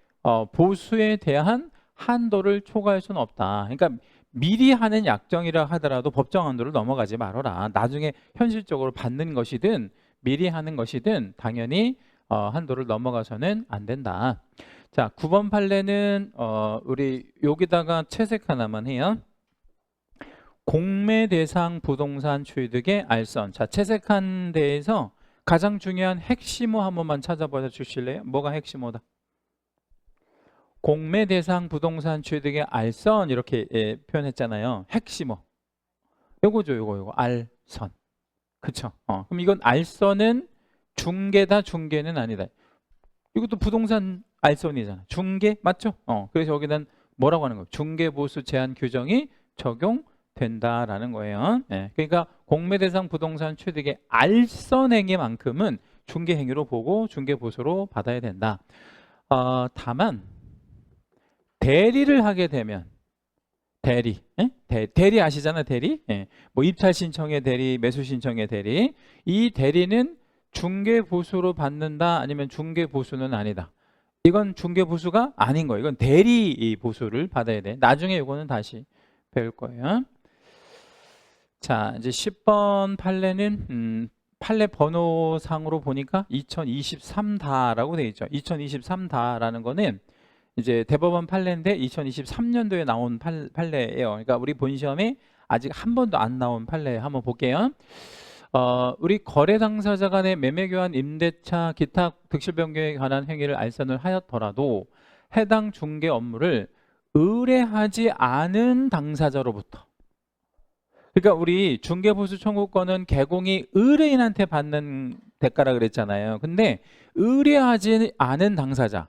S1: 보수에 대한 한도를 초과할 수는 없다. 그러니까 미리 하는 약정이라 하더라도 법정 한도를 넘어가지 말아라. 나중에 현실적으로 받는 것이든 미리 하는 것이든 당연히 한도를 넘어가서는 안 된다. 자, 9번 판례는 우리 여기다가 채색 하나만 해요. 공매 대상 부동산 취득의 알선. 자, 채색한 데에서 가장 중요한 핵심어 한 번만 찾아봐 주실래요? 뭐가 핵심어다? 공매 대상 부동산 취득의 알선 이렇게 표현했잖아요. 핵심어. 요거죠, 요거 알선. 그쵸? 그럼 이건 알선은 중개다, 중개는 아니다. 이것도 부동산 알선이잖아. 중개 맞죠? 그래서 여기는 뭐라고 하는 거예요? 중개보수 제한 규정이 적용된다라는 거예요. 그러니까 공매 대상 부동산 취득의 알선 행위만큼은 중개 행위로 보고 중개보수로 받아야 된다. 다만 대리를 하게 되면 대리, 대리 아시잖아요, 대리. 뭐 입찰 신청의 대리, 매수 신청의 대리. 이 대리는 중개 보수로 받는다, 아니면 중개 보수는 아니다. 이건 중개 보수가 아닌 거예요. 이건 대리 보수를 받아야 돼. 나중에 이거는 다시 배울 거예요. 자, 이제 10번 판례는 판례 번호상으로 보니까 2023다라고 되어 있죠. 2023다라는 거는 이제 대법원 판례인데 2023년도에 나온 판례예요. 그러니까 우리 본 시험에 아직 한 번도 안 나온 판례 한번 볼게요. 우리 거래 당사자 간의 매매 교환, 임대차, 기타 득실 변경에 관한 행위를 알선을 하였더라도 해당 중개 업무를 의뢰하지 않은 당사자로부터, 그러니까 우리 중개보수 청구권은 개공이 의뢰인한테 받는 대가라 그랬잖아요. 근데 의뢰하지 않은 당사자,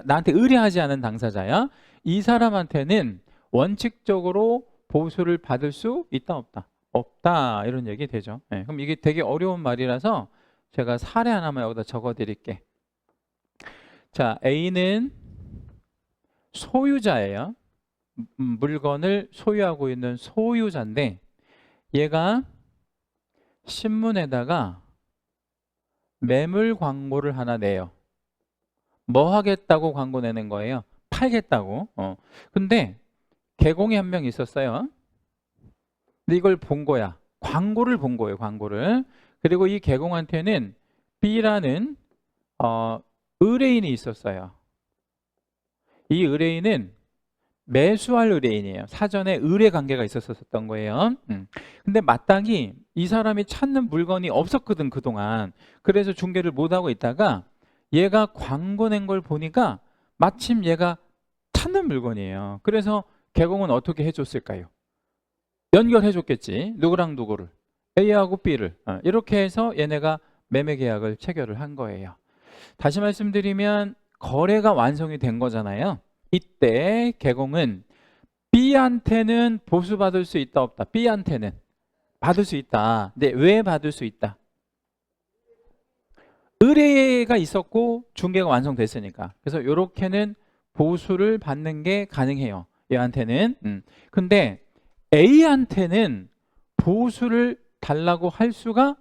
S1: 나한테 의뢰하지 않은 당사자야. 이 사람한테는 원칙적으로 보수를 받을 수 있다, 없다? 없다, 이런 얘기 되죠. 그럼 이게 되게 어려운 말이라서 제가 사례 하나만 여기다 적어 드릴게. 자, A는 소유자예요. 물건을 소유하고 있는 소유자인데 얘가 신문에다가 매물 광고를 하나 내요. 뭐 하겠다고 광고 내는 거예요? 팔겠다고. 근데 개공이 한 명 있었어요. 근데 이걸 본 거야. 광고를 본 거예요, 광고를. 그리고 이 개공한테는 B라는 의뢰인이 있었어요. 이 의뢰인은 매수할 의뢰인이에요. 사전에 의뢰 관계가 있었던 거예요. 근데 마땅히 이 사람이 찾는 물건이 없었거든, 그동안. 그래서 중개를 못하고 있다가 얘가 광고 낸 걸 보니까 마침 얘가 찾는 물건이에요. 그래서 개공은 어떻게 해줬을까요? 연결해줬겠지. 누구랑 누구를? A하고 B를. 이렇게 해서 얘네가 매매 계약을 체결을 한 거예요. 다시 말씀드리면 거래가 완성이 된 거잖아요. 이때 개공은 B한테는 보수받을 수 있다, 없다? B한테는 받을 수 있다. 근데 왜 받을 수 있다? 의뢰가 있었고 중개가 완성됐으니까. 그래서 이렇게는 보수를 받는 게 가능해요. 얘한테는. 근데 A한테는 보수를 달라고 할 수가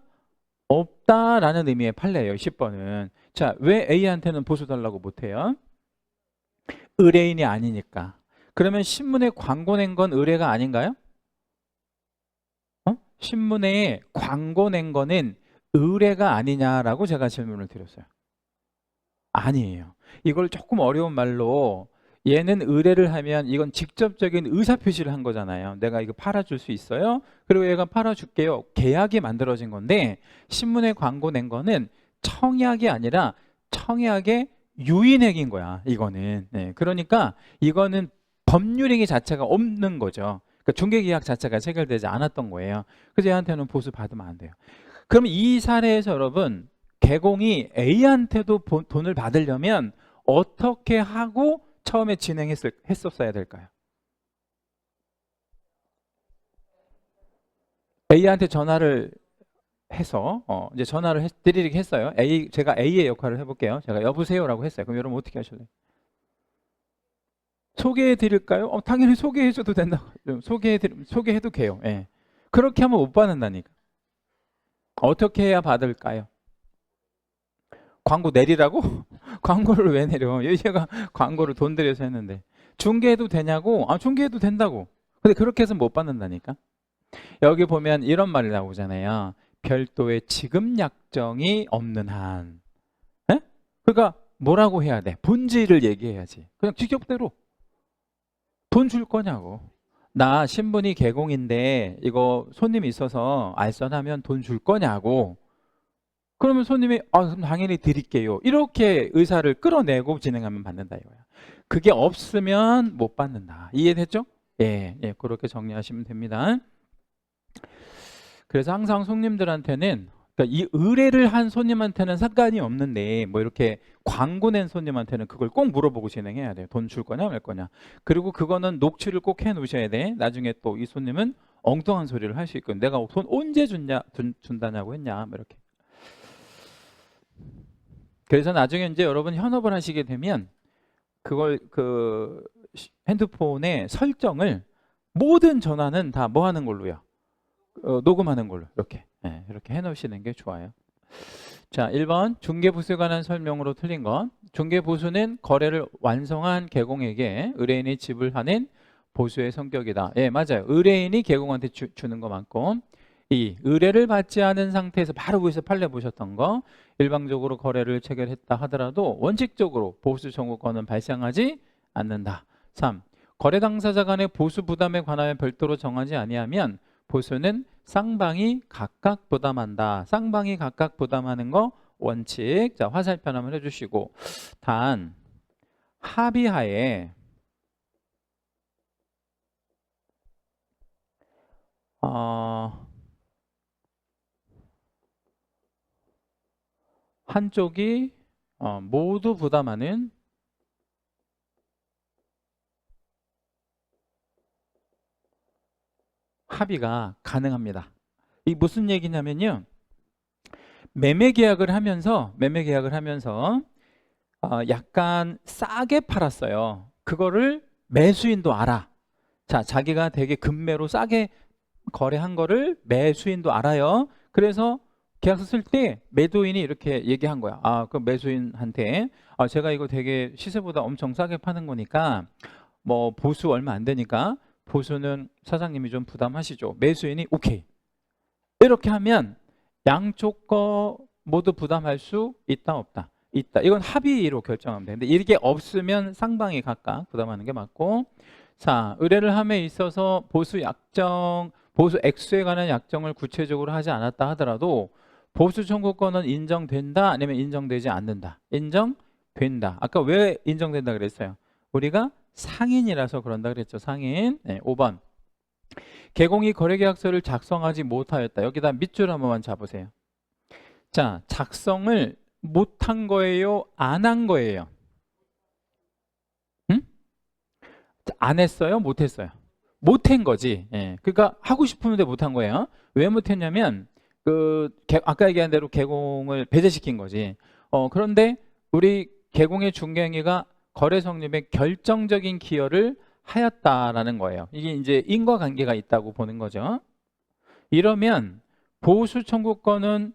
S1: 없다라는 의미의 판례예요. 10번은. 자, 왜 A한테는 보수 달라고 못해요? 의뢰인이 아니니까. 그러면 신문에 광고 낸 건 의뢰가 아닌가요? 신문에 광고 낸 거는 의뢰가 아니냐라고 제가 질문을 드렸어요. 아니에요. 이걸 조금 어려운 말로 얘는 의뢰를 하면 이건 직접적인 의사표시를 한 거잖아요. 내가 이거 팔아줄 수 있어요? 그리고 얘가 팔아줄게요. 계약이 만들어진 건데 신문에 광고 낸 거는 청약이 아니라 청약의 유인액인 거야. 이거는. 그러니까 이거는 법률행위 자체가 없는 거죠. 그러니까 중개계약 자체가 체결되지 않았던 거예요. 그래서 얘한테는 보수 받으면 안 돼요. 그럼 이 사례에서 여러분 개공이 A한테도 돈을 받으려면 어떻게 하고 처음에 진행했었어야 될까요? A한테 전화를 해서 이제 전화를 드리게 했어요. 제가 A의 역할을 해볼게요. 제가 여보세요라고 했어요. 그럼 여러분 어떻게 하실래요? 소개해 드릴까요? 당연히 소개해 줘도 된다. 소개해도 돼요. 예. 그렇게 하면 못 받는다니까. 어떻게 해야 받을까요? 광고 내리라고? 광고를 왜 내려? 얘가 광고를 돈 들여서 했는데. 중개해도 되냐고? 중개해도 된다고. 근데 그렇게 해서 못 받는다니까. 여기 보면 이런 말이 나오잖아요. 별도의 지급 약정이 없는 한. 에? 그러니까 뭐라고 해야 돼? 본질을 얘기해야지. 그냥 직격대로. 돈 줄 거냐고. 나 신분이 개공인데 이거 손님이 있어서 알선하면 돈 줄 거냐고. 그러면 손님이 그럼 당연히 드릴게요. 이렇게 의사를 끌어내고 진행하면 받는다 이거야. 그게 없으면 못 받는다. 이해됐죠? 예, 그렇게 정리하시면 됩니다. 그래서 항상 손님들한테는, 그러니까 이 의뢰를 한 손님한테는 상관이 없는데 뭐 이렇게 광고 낸 손님한테는 그걸 꼭 물어보고 진행해야 돼요. 돈 줄 거냐 말 거냐. 그리고 그거는 녹취를 꼭 해 놓으셔야 돼. 나중에 또 이 손님은 엉뚱한 소리를 할 수 있거든. 내가 돈 언제 준다냐고 했냐 뭐 이렇게. 그래서 나중에 이제 여러분 현업을 하시게 되면 그걸 그 핸드폰의 설정을 모든 전화는 다 뭐 하는 걸로요? 녹음하는 걸로 이렇게 해놓으시는 게 좋아요. 자, 1번 중개보수에 관한 설명으로 틀린 것. 중개보수는 거래를 완성한 개공에게 의뢰인이 지불하는 보수의 성격이다. 예, 맞아요. 의뢰인이 개공한테 주는 거 맞고, 이 의뢰를 받지 않은 상태에서 바로 위에서 판례 보셨던 거, 일방적으로 거래를 체결했다 하더라도 원칙적으로 보수 청구권은 발생하지 않는다. 3. 거래 당사자 간의 보수 부담에 관하여 별도로 정하지 아니하면 보수는 쌍방이 각각 부담한다. 쌍방이 각각 부담하는 거 원칙. 자, 화살표 한번 해주시고, 단 합의하에 한쪽이 모두 부담하는 합의가 가능합니다. 이 무슨 얘기냐면요, 매매 계약을 하면서 약간 싸게 팔았어요. 그거를 매수인도 알아. 자, 자기가 되게 급매로 싸게 거래한 거를 매수인도 알아요. 그래서 계약서 쓸 때 매도인이 이렇게 얘기한 거야. 그 매수인한테 제가 이거 되게 시세보다 엄청 싸게 파는 거니까 뭐 보수 얼마 안 되니까 보수는 사장님이 좀 부담하시죠. 매수인이 오케이. 이렇게 하면 양쪽 거 모두 부담할 수 있다 없다? 있다. 이건 합의로 결정하면 되는데 이게 없으면 쌍방이 각각 부담하는 게 맞고, 자, 의뢰를 함에 있어서 보수 액수에 관한 약정을 구체적으로 하지 않았다 하더라도 보수 청구권은 인정된다 아니면 인정되지 않는다? 인정된다. 아까 왜 인정된다 그랬어요? 우리가 상인이라서 그런다 그랬죠. 상인. 5번. 개공이 거래계약서를 작성하지 못하였다. 여기다 밑줄 한 번만 잡으세요. 자, 작성을 못한 거예요? 안 한 거예요? 응? 안 했어요? 못했어요? 못한 거지. 그러니까 하고 싶은데 못한 거예요. 왜 못했냐면 아까 얘기한 대로 개공을 배제시킨 거지. 그런데 우리 개공의 중개행위가 거래 성립에 결정적인 기여를 하였다라는 거예요. 이게 이제 인과관계가 있다고 보는 거죠. 이러면 보수 청구권은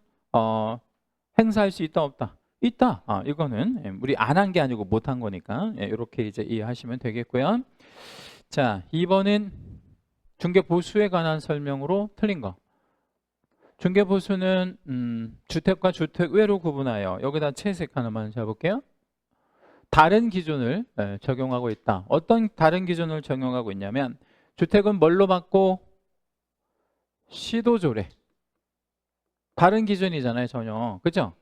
S1: 행사할 수 있다 없다? 있다. 이거는 우리 안 한 게 아니고 못한 거니까 이렇게 이제 이해하시면 되겠고요. 자, 2번은 중개보수에 관한 설명으로 틀린 거. 중개보수는 주택과 주택 외로 구분하여, 여기다 채색 하나만 잡을게요. 다른 기준을 적용하고 있다. 어떤 다른 기준을 적용하고 있냐면, 주택은 뭘로 받고? 시도조례. 다른 기준이잖아요, 전혀. 그죠?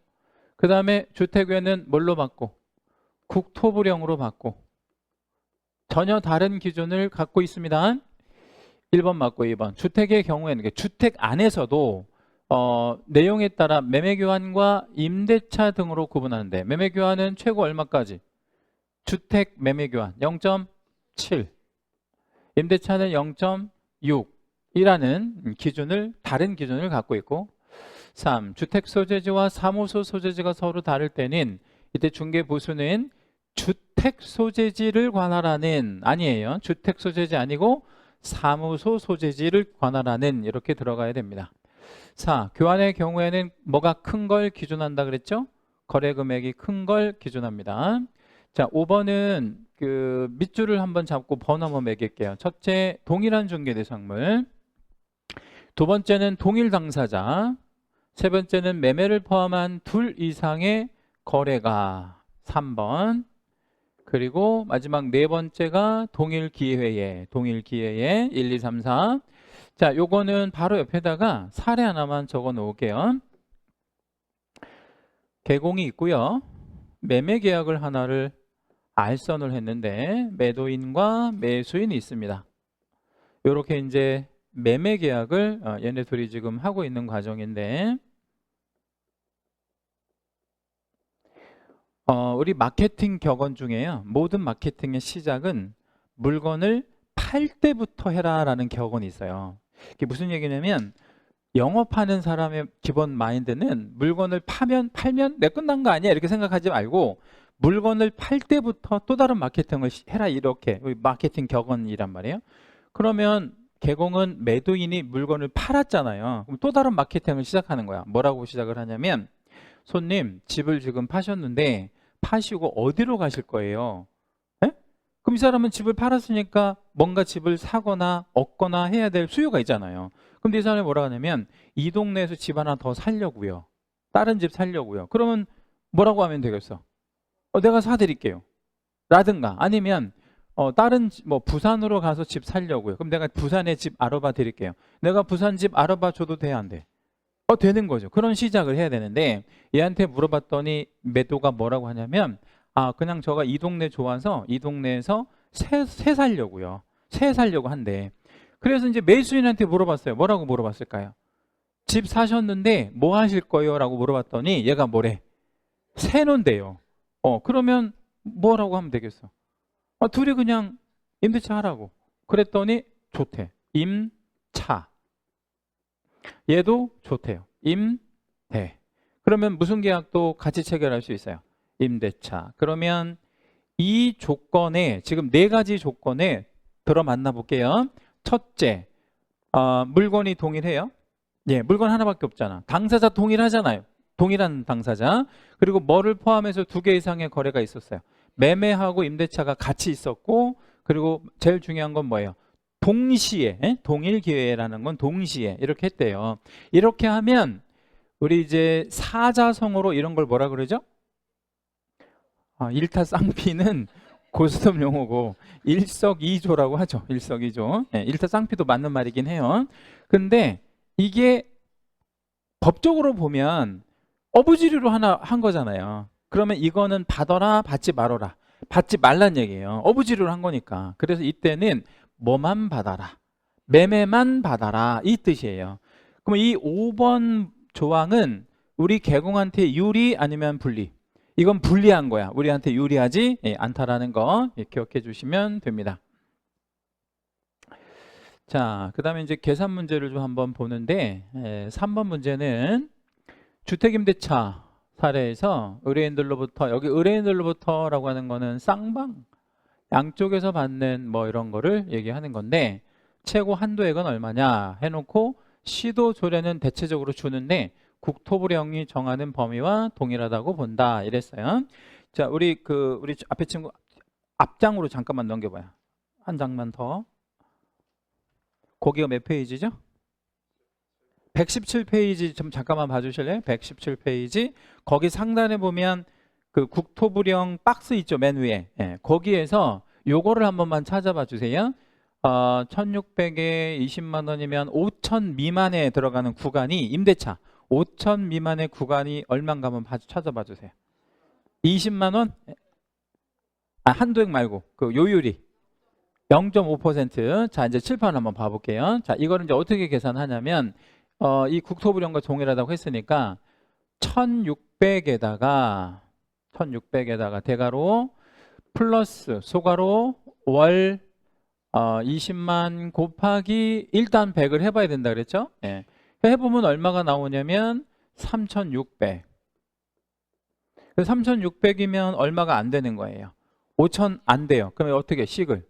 S1: 그 다음에 주택외는 뭘로 받고? 국토부령으로 받고. 전혀 다른 기준을 갖고 있습니다. 1번 맞고 2번. 주택의 경우에는 주택 안에서도 내용에 따라 매매교환과 임대차 등으로 구분하는데, 매매교환은 최고 얼마까지? 주택 매매교환 0.7, 임대차는 0.6이라는 기준을, 다른 기준을 갖고 있고, 3. 주택 소재지와 사무소 소재지가 서로 다를 때는 이때 중개보수는 주택 주택 소재지를 관할하는 아니에요. 주택 소재지 아니고 사무소 소재지를 관할하는 이렇게 들어가야 됩니다. 4. 교환의 경우에는 뭐가 큰 걸 기준한다 그랬죠? 거래 금액이 큰 걸 기준합니다. 자, 5번은 그 밑줄을 한번 잡고 번호 한번 매길게요. 첫째, 동일한 중개 대상물. 두 번째는 동일 당사자. 세 번째는 매매를 포함한 둘 이상의 거래가 3번. 그리고 마지막 네 번째가 동일 기회에 1, 2, 3, 4. 자, 요거는 바로 옆에다가 사례 하나만 적어 놓을게요. 개공이 있고요. 매매 계약을 하나를 알선을 했는데 매도인과 매수인이 있습니다. 요렇게 이제 매매 계약을 얘네 둘이 지금 하고 있는 과정인데 우리 마케팅 격언 중에요. 모든 마케팅의 시작은 물건을 팔 때부터 해라라는 격언이 있어요. 이게 무슨 얘기냐면 영업하는 사람의 기본 마인드는 물건을 팔면 내 끝난 거 아니야 이렇게 생각하지 말고 물건을 팔 때부터 또 다른 마케팅을 해라 이렇게 마케팅 격언이란 말이에요. 그러면 개공은 매도인이 물건을 팔았잖아요. 그럼 또 다른 마케팅을 시작하는 거야. 뭐라고 시작을 하냐면 손님 집을 지금 파셨는데 파시고 어디로 가실 거예요? 에? 그럼 이 사람은 집을 팔았으니까 뭔가 집을 사거나 얻거나 해야 될 수요가 있잖아요. 그럼 이 사람이 뭐라고 하냐면 이 동네에서 집 하나 더 살려고요. 다른 집 살려고요. 그러면 뭐라고 하면 되겠어? 내가 사드릴게요. 라든가 아니면 다른 뭐 부산으로 가서 집 살려고요. 그럼 내가 부산에 집 알아봐 드릴게요. 내가 부산 집 알아봐 줘도 돼, 안 돼? 되는 거죠. 그런 시작을 해야 되는데 얘한테 물어봤더니 매도가 뭐라고 하냐면 그냥 저가 이 동네 좋아서 이 동네에서 새 살려고요. 새 살려고 한대. 그래서 이제 매수인한테 물어봤어요. 뭐라고 물어봤을까요? 집 사셨는데 뭐 하실 거예요? 라고 물어봤더니 얘가 뭐래? 새 논대요. 그러면 뭐라고 하면 되겠어? 둘이 그냥 임대차 하라고. 그랬더니 좋대. 임차. 얘도 좋대요. 임대. 그러면 무슨 계약도 같이 체결할 수 있어요? 임대차. 그러면 이 조건에 지금 네 가지 조건에 들어 만나 볼게요. 첫째, 물건이 동일해요. 예, 물건 하나밖에 없잖아. 당사자 동일하잖아요. 동일한 당사자. 그리고 뭐를 포함해서 2개 이상의 거래가 있었어요. 매매하고 임대차가 같이 있었고, 그리고 제일 중요한 건 뭐예요? 동시에, 동일 기회라는 건 동시에 이렇게 했대요. 이렇게 하면 우리 이제 사자성어로 이런 걸 뭐라 그러죠? 일타쌍피는 고스톱 용어고 일석이조라고 하죠. 일석이조. 일타쌍피도 맞는 말이긴 해요. 근데 이게 법적으로 보면 어부지리로 하나 한 거잖아요. 그러면 이거는 받아라, 받지 말아라. 받지 말란 얘기예요. 어부지리로 한 거니까. 그래서 이때는 뭐만 받아라, 매매만 받아라 이 뜻이에요. 그럼 이 5번 조항은 우리 개공한테 유리 아니면 불리? 이건 불리한 거야. 우리한테 유리하지 않다라는 거 기억해 주시면 됩니다. 자, 그 다음에 이제 계산 문제를 좀 한번 보는데 3번 문제는 주택임대차 사례에서 의뢰인들로부터, 여기 의뢰인들로부터라고 하는 거는 쌍방 양쪽에서 받는 뭐 이런 거를 얘기하는 건데 최고 한도액은 얼마냐 해놓고 시도 조례는 대체적으로 주는데 국토부령이 정하는 범위와 동일하다고 본다 이랬어요. 자, 우리 앞에 친구 앞장으로 잠깐만 넘겨봐요. 한 장만 더. 거기가 몇 페이지죠? 117페이지 좀 잠깐만 봐주실래요? 117페이지. 거기 상단에 보면 그 국토부령 박스 있죠, 맨 위에. 거기에서 요거를 한 번만 찾아봐 주세요. 1600에 20만 원이면 5천 미만에 들어가는 구간이 임대차 5천 미만의 구간이 얼마인가 한번 찾아봐 주세요. 20만 원? 한도액 말고 그 요율이 0.5%. 자, 이제 칠판 한번 봐볼게요. 자, 이거는 이제 어떻게 계산하냐면 이 국토부령과 동일하다고 했으니까 1600에다가 대가로 플러스 소가로 월 20만 곱하기 일단 100을 해봐야 된다 그랬죠? 해보면 얼마가 나오냐면 3600. 3600이면 얼마가 안 되는 거예요? 5천 안 돼요. 그러면 어떻게 식을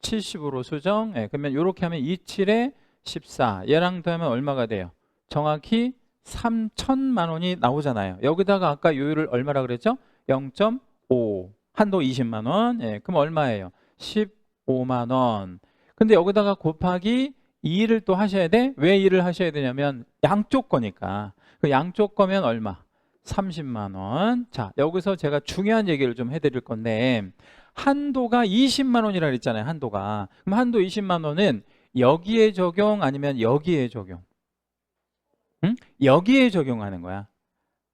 S1: 70으로 수정. 예, 그러면 이렇게 하면 27에 14 얘랑 더하면 얼마가 돼요? 정확히 3천만 원이 나오잖아요. 여기다가 아까 요율을 얼마라 그랬죠? 0.5 한도 20만 원. 예, 그럼 얼마예요? 15만 원. 근데 여기다가 곱하기 2를 또 하셔야 돼? 왜 2를 하셔야 되냐면 양쪽 거니까. 그 양쪽 거면 얼마? 30만 원. 자, 여기서 제가 중요한 얘기를 좀 해드릴 건데 한도가 20만 원이라 그랬잖아요. 한도가. 그럼 한도 20만 원은 여기에 적용 아니면 여기에 적용? 응? 여기에 적용하는 거야.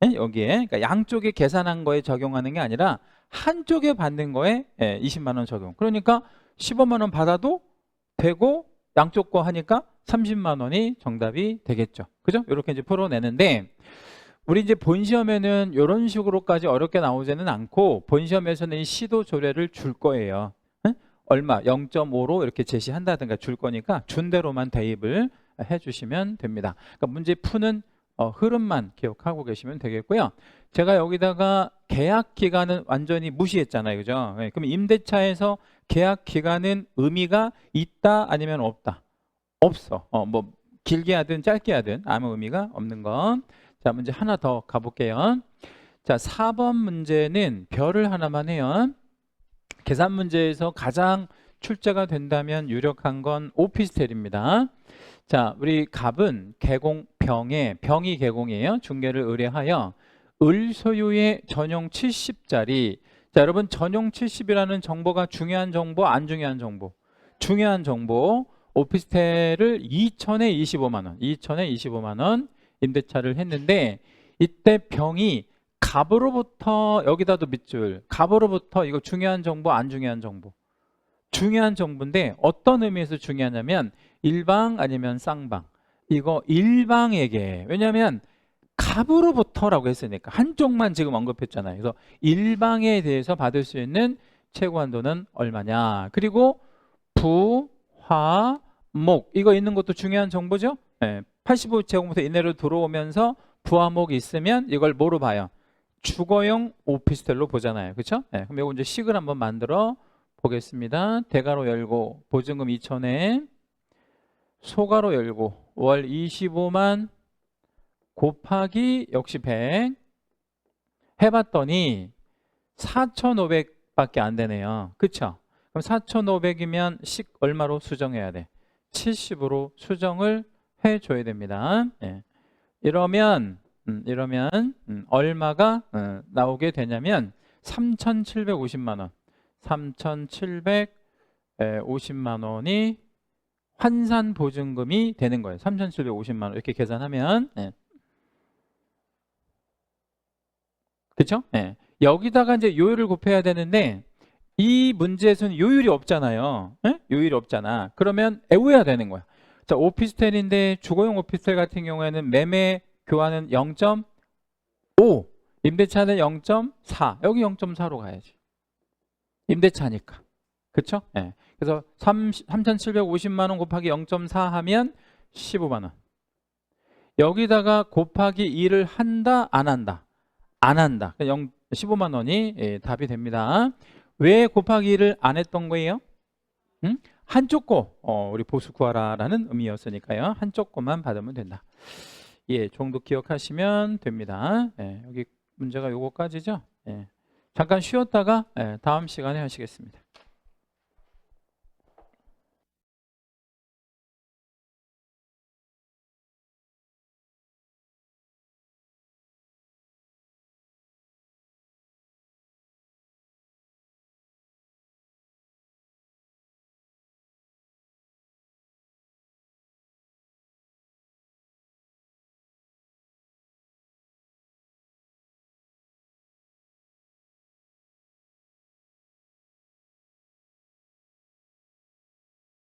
S1: 예? 여기에. 그러니까 양쪽에 계산한 거에 적용하는 게 아니라 한쪽에 받는 거에 20만 원 적용. 그러니까 15만 원 받아도 되고 양쪽 거 하니까 30만 원이 정답이 되겠죠. 그죠? 이렇게 이제 풀어내는데 우리 이제 본 시험에는 이런 식으로까지 어렵게 나오지는 않고 본 시험에서는 이 시도 조례를 줄 거예요. 응? 얼마 0.5로 이렇게 제시한다든가 줄 거니까 준 대로만 대입을 해주시면 됩니다. 그러니까 문제 푸는 흐름만 기억하고 계시면 되겠고요. 제가 여기다가 계약 기간은 완전히 무시했잖아요. 그죠? 네, 그럼 임대차에서 계약 기간은 의미가 있다 아니면 없다? 없어. 뭐 길게 하든 짧게 하든 아무 의미가 없는 건. 자, 문제 하나 더 가볼게요. 자, 4번 문제는 별을 하나만 해요. 계산 문제에서 가장 출제가 된다면 유력한 건 오피스텔입니다. 자, 우리 갑은 병이 개공이에요. 중개를 의뢰하여 을 소유의 전용 70짜리. 자, 여러분 전용 70이라는 정보가 중요한 정보, 안 중요한 정보? 중요한 정보. 오피스텔을 2천에 25만 원. 2천에 25만 원 임대차를 했는데 이때 병이 갑으로부터 여기다도 밑줄. 갑으로부터 이거 중요한 정보, 안 중요한 정보? 중요한 정보인데 어떤 의미에서 중요하냐면 일방 아니면 쌍방. 이거 일방에게. 왜냐하면 갑으로부터라고 했으니까 한쪽만 지금 언급했잖아요. 그래서 일방에 대해서 받을 수 있는 최고 한도는 얼마냐. 그리고 부, 화, 목 이거 있는 것도 중요한 정보죠. 85제곱미터 이내로 들어오면서 부화목이 있으면 이걸 뭐로 봐요? 주거용 오피스텔로 보잖아요. 그렇죠? 그럼 이거 이제 식을 한번 만들어 보겠습니다. 대가로 열고 보증금 2천에 소가로 열고 월 25만 곱하기 역시 100 해봤더니 4,500밖에 안 되네요. 그렇죠? 그럼 4,500이면 식 얼마로 수정해야 돼? 70으로 수정을 해줘야 됩니다. 이러면 얼마가 나오게 되냐면 3,750만 원. 3,750만 원이 환산 보증금이 되는 거예요. 3,750만 원 이렇게 계산하면 그렇죠? 여기다가 이제 요율을 곱해야 되는데 이 문제에서는 요율이 없잖아요. 요율이 없잖아. 그러면 외워야 되는 거야. 자, 오피스텔인데 주거용 오피스텔 같은 경우에는 매매 교환은 0.5, 임대차는 0.4. 여기 0.4로 가야지. 임대차니까. 그렇죠? 그래서 3,750만 원 곱하기 0.4 하면 15만 원. 여기다가 곱하기 2를 한다, 안 한다? 안 한다. 15만 원이 답이 됩니다. 왜 곱하기 2를 안 했던 거예요? 한쪽 거 우리 보수 구하라라는 의미였으니까요. 한쪽 거만 받으면 된다. 정도 기억하시면 됩니다. 여기 문제가 요거까지죠. 잠깐 쉬었다가 다음 시간에 하시겠습니다.